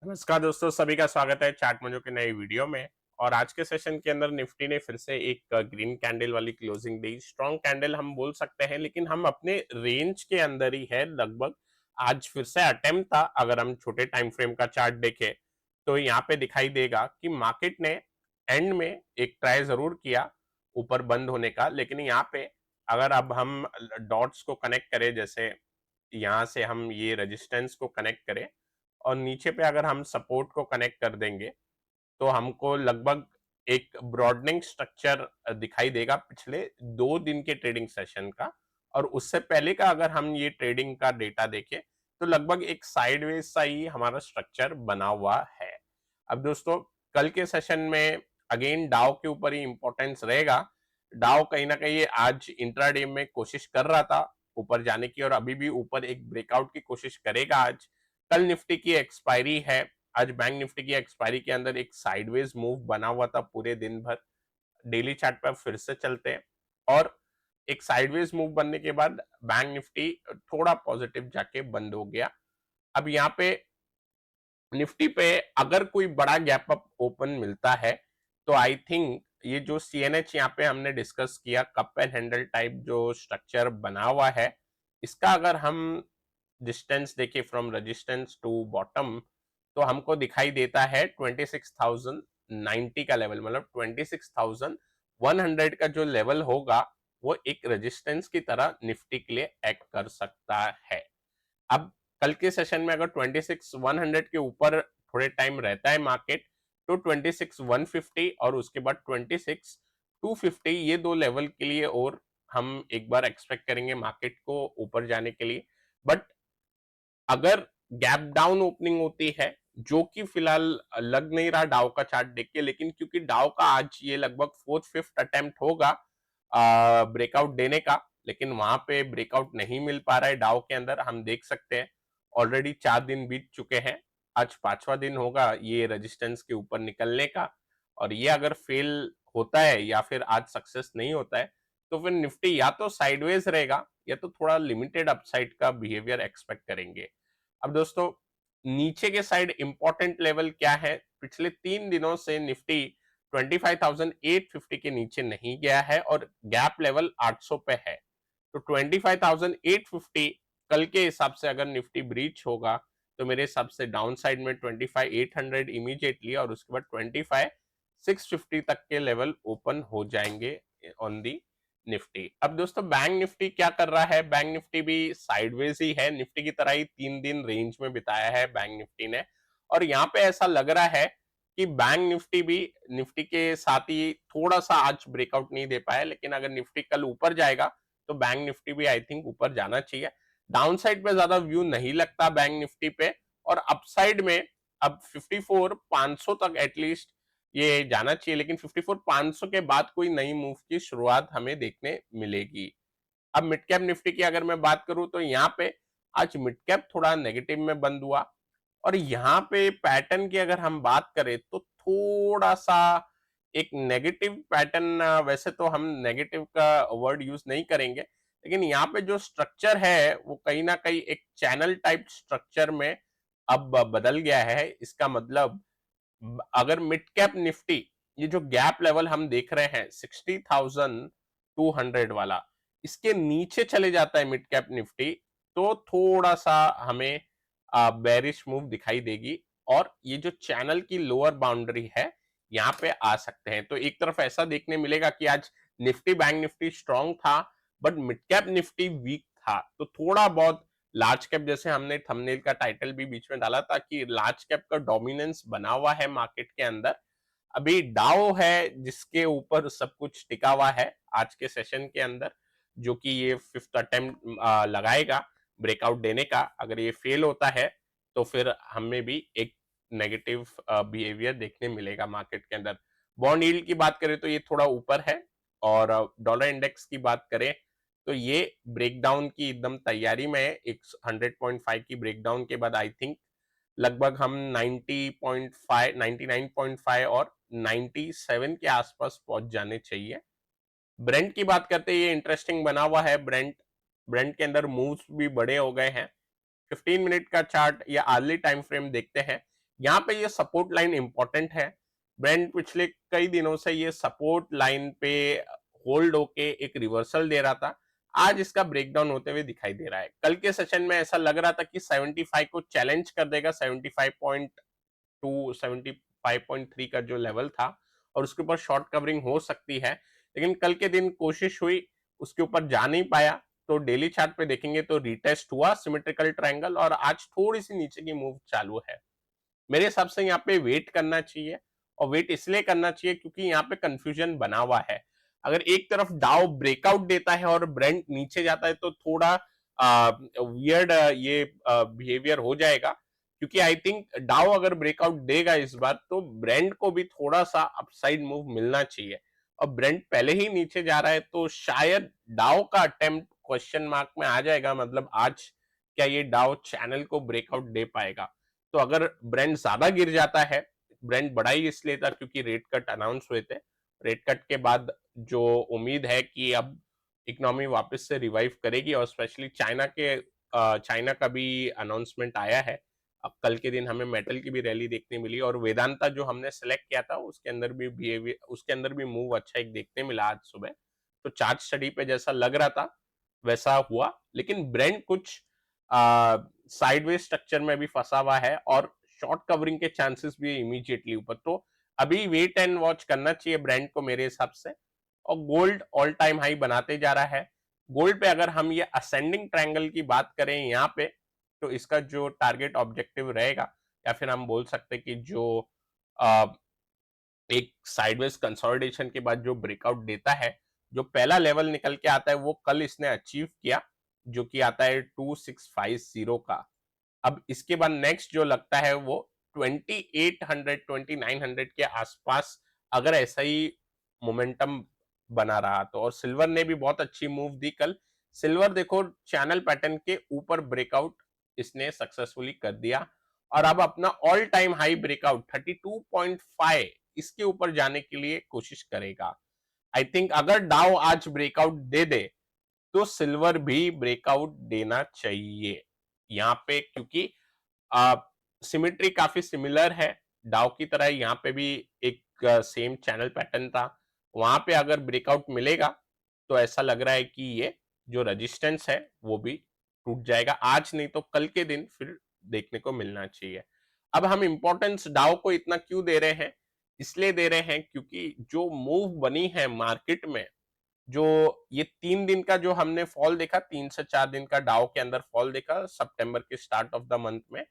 नमस्कार दोस्तों, सभी का स्वागत है चार्ट मंजो के नए वीडियो में। और आज के सेशन के अंदर निफ्टी ने फिर से एक ग्रीन कैंडल वाली क्लोजिंग दी। स्ट्रॉन्ग कैंडल हम बोल सकते हैं, लेकिन हम अपने रेंज के अंदर ही है लगभग। आज फिर से अटेम्प्ट था। अगर हम छोटे टाइम फ्रेम का चार्ट देखें तो यहाँ पे दिखाई देगा कि मार्केट ने एंड में एक ट्राई जरूर किया ऊपर बंद होने का, लेकिन यहाँ पे अगर अब हम डॉट्स को कनेक्ट करें, जैसे यहाँ से हम ये रेजिस्टेंस को कनेक्ट करें और नीचे पे अगर हम सपोर्ट को कनेक्ट कर देंगे तो हमको लगभग एक ब्रॉडनिंग स्ट्रक्चर दिखाई देगा पिछले 2 दिन के ट्रेडिंग सेशन का। और उससे पहले का अगर हम ये ट्रेडिंग का डेटा देखें तो लगभग एक साइडवेज सा ही हमारा स्ट्रक्चर बना हुआ है। अब दोस्तों, कल के सेशन में अगेन डाउ के ऊपर ही इंपॉर्टेंस रहेगा। डाउ कहीं ना कहीं आज इंट्राडे में कोशिश कर रहा था ऊपर जाने की, और अभी भी ऊपर एक ब्रेकआउट की कोशिश करेगा आज। कल निफ्टी की एक्सपायरी है। आज बैंक निफ्टी की एक्सपायरी के अंदर एक साइडवेज मूव बना हुआ था पूरे दिन भर। डेली चार्ट पर फिर से चलते हैं, और एक साइडवेज मूव बनने के बाद बैंक निफ्टी थोड़ा पॉजिटिव जाके बंद हो गया। अब यहाँ पे निफ्टी पे अगर कोई बड़ा गैप अप ओपन मिलता है तो आई थिंक ये जो सीएनएच यहाँ पे हमने डिस्कस किया, कप एंड हैंडल टाइप जो स्ट्रक्चर बना हुआ है, इसका अगर हम डिस्टेंस देखें फ्रॉम रेजिस्टेंस टू बॉटम तो हमको दिखाई देता है 26,090 का लेवल, मतलब 26,100 का जो लेवल होगा वो एक रेजिस्टेंस की तरह निफ्टी के लिए एक्ट कर सकता है। अब कल के सेशन में अगर 26,100 के ऊपर थोड़े टाइम रहता है मार्केट तो 26,150 और उसके बाद 26,250, ये दो लेवल के लिए और हम एक बार एक्सपेक्ट करेंगे मार्केट को ऊपर जाने के लिए। बट अगर गैप डाउन ओपनिंग होती है, जो कि फिलहाल लग नहीं रहा डाउ का चार्ट देख के, लेकिन क्योंकि डाउ का आज ये लगभग फोर्थ फिफ्थ अटेम्प्ट होगा ब्रेकआउट देने का, लेकिन वहां पे ब्रेकआउट नहीं मिल पा रहा है डाउ के अंदर। हम देख सकते हैं ऑलरेडी 4 दिन बीत चुके हैं, आज 5वां दिन होगा ये रेजिस्टेंस के ऊपर निकलने का। और ये अगर फेल होता है या फिर आज सक्सेस नहीं होता है तो फिर निफ्टी या तो साइडवेज रहेगा या तो थोड़ा लिमिटेड अपसाइड का बिहेवियर एक्सपेक्ट करेंगे। अब दोस्तों, नीचे के साइड इंपॉर्टेंट लेवल क्या है? पिछले 3 दिनों से निफ्टी 25,850 के नीचे नहीं गया है और गैप लेवल 800 पे है। तो 25,850 कल के हिसाब से अगर निफ्टी ब्रीच होगा तो मेरे हिसाब से डाउन साइड में 25,800 इमीडिएटली और उसके बाद 25,650 तक के लेवल ओपन हो जाएंगे ऑन दी निफ्टी। अब दोस्तों, बैंक निफ्टी क्या कर रहा है? बैंक निफ्टी भी साइडवेज ही है, निफ्टी की तरह ही 3 दिन रेंज में बिताया है बैंक निफ्टी ने। और यहाँ पे ऐसा लग रहा है कि बैंक निफ्टी भी निफ्टी के साथ ही थोड़ा सा आज ब्रेकआउट नहीं दे पाया, लेकिन अगर निफ्टी कल ऊपर जाएगा तो बैंक निफ्टी भी आई थिंक ऊपर जाना चाहिए। डाउन साइड पे ज्यादा व्यू नहीं लगता बैंक निफ्टी पे, और अपसाइड में अब 54,500 तक एटलीस्ट ये जाना चाहिए, लेकिन 54,500 के बाद कोई नई मूव की शुरुआत हमें देखने मिलेगी। अब मिड कैप निफ्टी की अगर मैं बात करूं तो यहाँ पे आज मिड कैप थोड़ा नेगेटिव में बंद हुआ, और यहाँ पे पैटर्न की अगर हम बात करें तो थोड़ा सा एक नेगेटिव पैटर्न, वैसे तो हम नेगेटिव का वर्ड यूज नहीं करेंगे, लेकिन यहाँ पे जो स्ट्रक्चर है वो कहीं ना कहीं एक चैनल टाइप स्ट्रक्चर में अब बदल गया है। इसका मतलब अगर मिड कैप निफ्टी ये जो गैप लेवल हम देख रहे हैं 60,200 वाला, इसके नीचे चले जाता है मिड कैप निफ्टी तो थोड़ा सा हमें बेरिश मूव दिखाई देगी, और ये जो चैनल की लोअर बाउंड्री है यहाँ पे आ सकते हैं। तो एक तरफ ऐसा देखने मिलेगा कि आज निफ्टी बैंक निफ्टी स्ट्रांग था but mid cap Nifty weak था, तो थोड़ा बहुत लार्ज कैप, जैसे हमने थंबनेल का टाइटल भी बीच में डाला था कि लार्ज कैप का डोमिनेंस बना हुआ है मार्केट के अंदर। अभी डाउ है जिसके ऊपर सब कुछ टिका हुआ है आज के सेशन के अंदर, जो कि ये फिफ्थ अटेम्प्ट लगाएगा ब्रेकआउट देने का। अगर ये फेल होता है तो फिर हमें भी एक नेगेटिव बिहेवियर देखने मिलेगा मार्केट के अंदर। बॉन्ड यील्ड की बात करें तो ये थोड़ा ऊपर है, और डॉलर इंडेक्स की बात करें तो ये ब्रेकडाउन की एकदम तैयारी में है। एक 100.5 की ब्रेकडाउन के बाद आई थिंक लगभग हम 90.5, 99.5 और 97 के आसपास पहुंच जाने चाहिए। ब्रेंट की बात करते हैं, ये इंटरेस्टिंग बना हुआ है। ब्रेंट ब्रेंट के अंदर मूव्स भी बड़े हो गए हैं। 15 मिनट का चार्ट या अर्ली टाइम फ्रेम देखते हैं यहाँ पे ये सपोर्ट लाइन इंपॉर्टेंट है। ब्रेंड पिछले कई दिनों से ये सपोर्ट लाइन पे होल्ड होके एक रिवर्सल दे रहा था, आज इसका ब्रेकडाउन होते हुए दिखाई दे रहा है। कल के सेशन में ऐसा लग रहा था कि 75 को चैलेंज कर देगा, 75.2 75.3 का जो लेवल था, और उसके ऊपर शॉर्ट कवरिंग हो सकती है, लेकिन कल के दिन कोशिश हुई, उसके ऊपर जा नहीं पाया। तो डेली चार्ट पे देखेंगे तो रिटेस्ट हुआ सिमेट्रिकल ट्रायंगल, और आज थोड़ी सी नीचे की मूव चालू है। मेरे हिसाब से यहाँ पे वेट करना चाहिए, और वेट इसलिए करना चाहिए क्योंकि यहाँ पे कंफ्यूजन बना हुआ है। अगर एक तरफ डाउ ब्रेकआउट देता है और ब्रेंट नीचे जाता है तो थोड़ा वियर्ड ये बिहेवियर हो जाएगा, क्योंकि आई थिंक डाउ अगर ब्रेकआउट देगा इस बार तो ब्रेंट को भी थोड़ा सा अपसाइड मूव मिलना चाहिए, और ब्रेंट पहले ही नीचे जा रहा है तो शायद डाउ का अटेम्प्ट क्वेश्चन मार्क में आ जाएगा। मतलब आज क्या ये डाउ चैनल को ब्रेकआउट दे पाएगा? तो अगर ब्रेंट ज्यादा गिर जाता है, ब्रेंट बढ़ा ही इसलिए था क्योंकि रेट कट अनाउंस हुए थे, रेट कट के बाद जो उम्मीद है कि अब इकोनॉमी वापस से रिवाइव करेगी, और स्पेशली चाइना का भी अनाउंसमेंट आया है। अब कल के दिन हमें मेटल की भी रैली देखने मिली, और वेदांता जो हमने सेलेक्ट किया था उसके अंदर भी बिहेवियर, उसके अंदर भी मूव अच्छा एक देखने मिला आज सुबह। तो चार्ट स्टडी पे जैसा लग रहा था वैसा हुआ, लेकिन ब्रेंट कुछ साइडवेज स्ट्रक्चर में भी फंसा हुआ है, और शॉर्ट कवरिंग के चांसेस भी है इमीडिएटली ऊपर। तो अभी वेट एंड वॉच करना चाहिए ब्रांड को मेरे हिसाब से। और गोल्ड ऑल टाइम हाई बनाते जा रहा है। गोल्ड पे अगर हम ये असेंडिंग ट्रायंगल की बात करें यहाँ पे, तो इसका जो टारगेट ऑब्जेक्टिव रहेगा, या फिर हम बोल सकते कि जो आ, एक साइडवेज कंसोलिडेशन के बाद जो ब्रेकआउट देता है, जो पहला लेवल निकल के आता है वो कल इसने अचीव किया, जो कि आता है 2650 का। अब इसके बाद नेक्स्ट जो लगता है वो 2800 2900 के आसपास अगर ऐसा ही मोमेंटम बना रहा तो। और सिल्वर ने भी बहुत अच्छी मूव दी कल। सिल्वर देखो चैनल पैटर्न के ऊपर ब्रेकआउट इसने सक्सेसफुली कर दिया, और अब अपना ऑल टाइम हाई ब्रेकआउट 32.5 इसके ऊपर जाने के लिए कोशिश करेगा। आई थिंक अगर डाउ आज ब्रेकआउट दे दे तो सिल्वर भी ब्रेकआउट देना चाहिए यहाँ पे, क्योंकि सिमेट्री काफी सिमिलर है डाउ की तरह। यहाँ पे भी एक सेम चैनल पैटर्न था, वहां पे अगर ब्रेकआउट मिलेगा तो ऐसा लग रहा है कि ये जो रेजिस्टेंस है वो भी टूट जाएगा, आज नहीं तो कल के दिन फिर देखने को मिलना चाहिए। अब हम इंपॉर्टेंस डाउ को इतना क्यों दे रहे हैं? इसलिए दे रहे हैं क्योंकि जो मूव बनी है मार्केट में, जो ये 3 दिन का जो हमने फॉल देखा, 3 से 4 दिन का डाउ के अंदर फॉल देखा सितंबर के स्टार्ट ऑफ द मंथ में,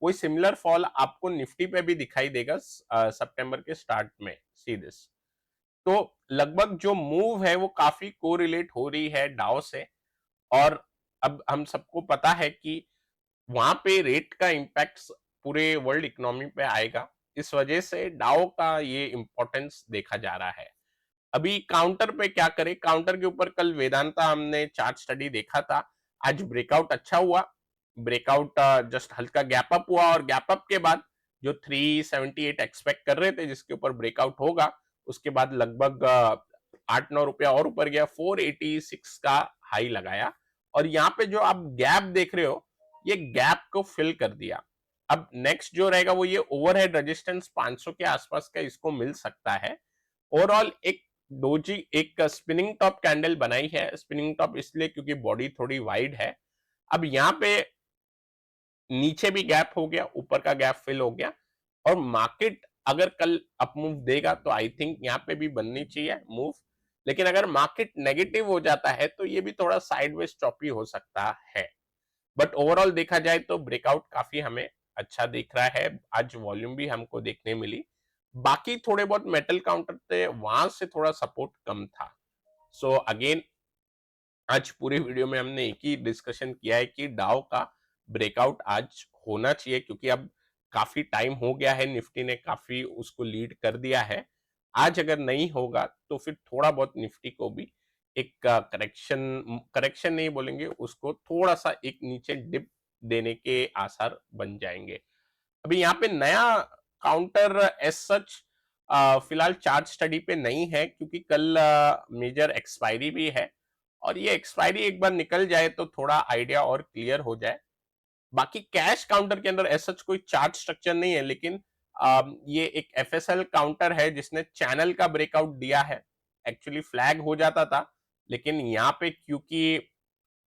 कोई सिमिलर फॉल आपको निफ्टी पे भी दिखाई देगा सितंबर के स्टार्ट में, सी दिस। तो लगभग जो मूव है वो काफी कोरिलेट हो रही है डाउ से, और अब हम सबको पता है कि वहां पे रेट का इम्पैक्ट पूरे वर्ल्ड इकोनॉमी पे आएगा, इस वजह से डाउ का ये इंपॉर्टेंस देखा जा रहा है। अभी काउंटर पे क्या करें? काउंटर के ऊपर कल वेदांता हमने चार्ट स्टडी देखा था, आज ब्रेकआउट अच्छा हुआ, ब्रेकआउट जस्ट हल्का गैप अप हुआ, और गैप अप के बाद जो 378 एक्सपेक्ट कर रहे थे जिसके ऊपर ब्रेकआउट होगा, उसके बाद लगभग 8-9 रुपया और ऊपर गया, 486 का हाई लगाया, और यहाँ पे जो आप गैप देख रहे हो ये गैप को फिल कर दिया। अब नेक्स्ट जो रहेगा वो ये ओवरहेड रेजिस्टेंस 500 के आसपास का इसको मिल सकता है। ओवरऑल एक डोजी एक स्पिनिंग टॉप कैंडल बनाई है, स्पिनिंग टॉप इसलिए क्योंकि बॉडी थोड़ी वाइड है। अब यहाँ पे नीचे भी गैप हो गया, ऊपर का गैप फिल हो गया, और मार्केट अगर कल अप मूव देगा तो आई थिंक यहाँ पे भी बननी चाहिए मूव। लेकिन अगर मार्केट नेगेटिव हो जाता है तो ये भी थोड़ा साइडवेज चॉपी हो सकता है। बट ओवरऑल देखा जाए तो ब्रेकआउट काफी हमें अच्छा दिख रहा है, आज वॉल्यूम भी हमको देखने मिली। बाकी थोड़े बहुत मेटल काउंटर थे वहां से थोड़ा सपोर्ट कम था। सो अगेन आज पूरे वीडियो में हमने एक ही डिस्कशन किया है कि डाउ का ब्रेकआउट आज होना चाहिए, क्योंकि अब काफी टाइम हो गया है, निफ्टी ने काफी उसको लीड कर दिया है। आज अगर नहीं होगा तो फिर थोड़ा बहुत निफ्टी को भी एक करेक्शन करेक्शन नहीं बोलेंगे उसको, थोड़ा सा एक नीचे डिप देने के आसार बन जाएंगे। अभी यहाँ पे नया काउंटर एज सच फिलहाल चार्ट स्टडी पे नहीं है, क्योंकि कल मेजर एक्सपायरी भी है, और ये एक्सपायरी एक बार निकल जाए तो थोड़ा आइडिया और क्लियर हो जाए। बाकी कैश काउंटर के अंदर ऐसा कोई चार्ट स्ट्रक्चर नहीं है, लेकिन ये एक एफएसएल काउंटर है जिसने चैनल का ब्रेकआउट दिया है। एक्चुअली फ्लैग हो जाता था, लेकिन यहाँ पे क्योंकि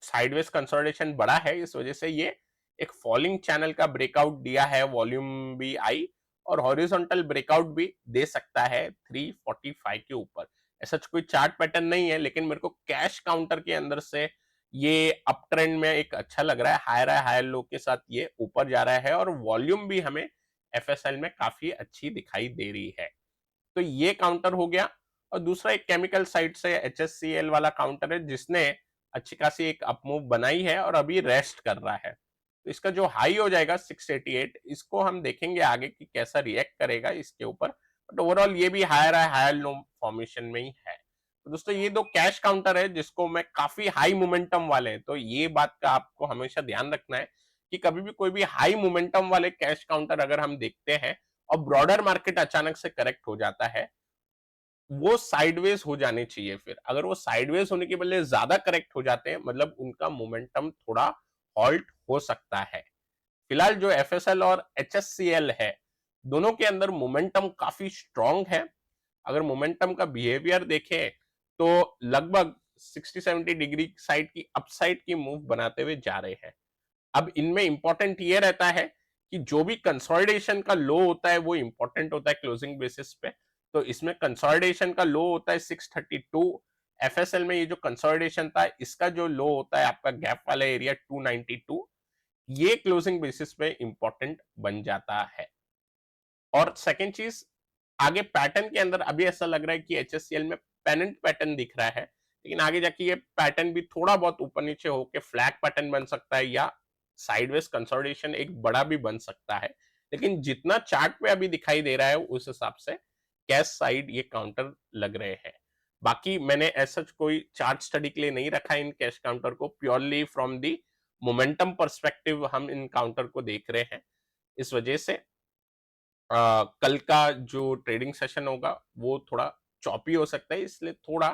साइडवेज कंसोलिडेशन बड़ा है, इस वजह से ये एक फॉलिंग चैनल का ब्रेकआउट दिया है, वॉल्यूम भी आई और हॉरिजॉन्टल ब्रेकआउट भी दे सकता है 345 के ऊपर। ऐसा कोई चार्ट पैटर्न नहीं है, लेकिन मेरे को कैश काउंटर के अंदर से ये अप ट्रेंड में एक अच्छा लग रहा है, हायर लो के साथ ये ऊपर जा रहा है और वॉल्यूम भी हमें एफएसएल में काफी अच्छी दिखाई दे रही है। तो ये काउंटर हो गया। और दूसरा एक केमिकल साइड से एचएससीएल वाला काउंटर है जिसने अच्छी खासी एक अपमूव बनाई है और अभी रेस्ट कर रहा है। तो इसका जो हाई हो जाएगा 688, इसको हम देखेंगे आगे कि कैसा रिएक्ट करेगा इसके ऊपर। बट ओवरऑल ये भी हायर लो फॉर्मेशन में ही है। तो दोस्तों ये दो कैश काउंटर है जिसको मैं काफी हाई मोमेंटम वाले हैं, तो ये बात का आपको हमेशा ध्यान रखना है कि कभी भी कोई भी हाई मोमेंटम वाले कैश काउंटर अगर हम देखते हैं और ब्रॉडर मार्केट अचानक से करेक्ट हो जाता है, वो साइडवेज हो जाने चाहिए। फिर अगर वो साइडवेज होने के बदले ज्यादा करेक्ट हो जाते हैं, मतलब उनका मोमेंटम थोड़ा हॉल्ट हो सकता है। फिलहाल जो एफएसएल और एचएससीएल है, दोनों के अंदर मोमेंटम काफी स्ट्रांग है। अगर मोमेंटम का बिहेवियर देखें तो लगभग 60-70 डिग्री साइड की अपसाइड की मूव बनाते हुए जा रहे हैं। अब इनमें इंपॉर्टेंट ये रहता है कि जो भी कंसोलिडेशन का लो होता है वो इंपॉर्टेंट होता है क्लोजिंग बेसिस पे। तो इसमें कंसोलिडेशन का लो होता है 632। एफएसएल में ये जो कंसोलिडेशन था इसका जो लो होता है आपका गैप वाला एरिया 292, ये क्लोजिंग बेसिस पे इंपॉर्टेंट बन जाता है। और सेकेंड चीज, आगे पैटर्न के अंदर अभी ऐसा लग रहा है कि एचएससीएल में पेनेंट पैटर्न दिख रहा है, लेकिन आगे जाके ये पैटर्न भी थोड़ा बहुत ऊपर नीचे होकर फ्लैग पैटर्न बन सकता है या साइडवेज कंसोलिडेशन एक बड़ा भी बन सकता है। लेकिन जितना चार्ट पे अभी दिखाई दे रहा है उस हिसाब से कैश साइड ये काउंटर लग रहे हैं। बाकी मैंने ऐसा कोई चार्ट स्टडी के लिए नहीं रखा इन कैश काउंटर को, purely from the momentum perspective हम इन काउंटर को देख रहे हैं। इस वजह से कल का जो ट्रेडिंग सेशन होगा वो थोड़ा चॉपी हो सकता है, इसलिए थोड़ा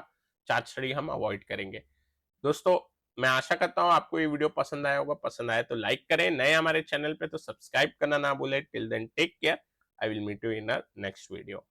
चार्ट स्टडी हम अवॉइड करेंगे। दोस्तों, मैं आशा करता हूं आपको ये वीडियो पसंद आया होगा। पसंद आया तो लाइक करें, नए हमारे चैनल पे तो सब्सक्राइब करना ना भूलें। Till then take care, I will meet you in a next video.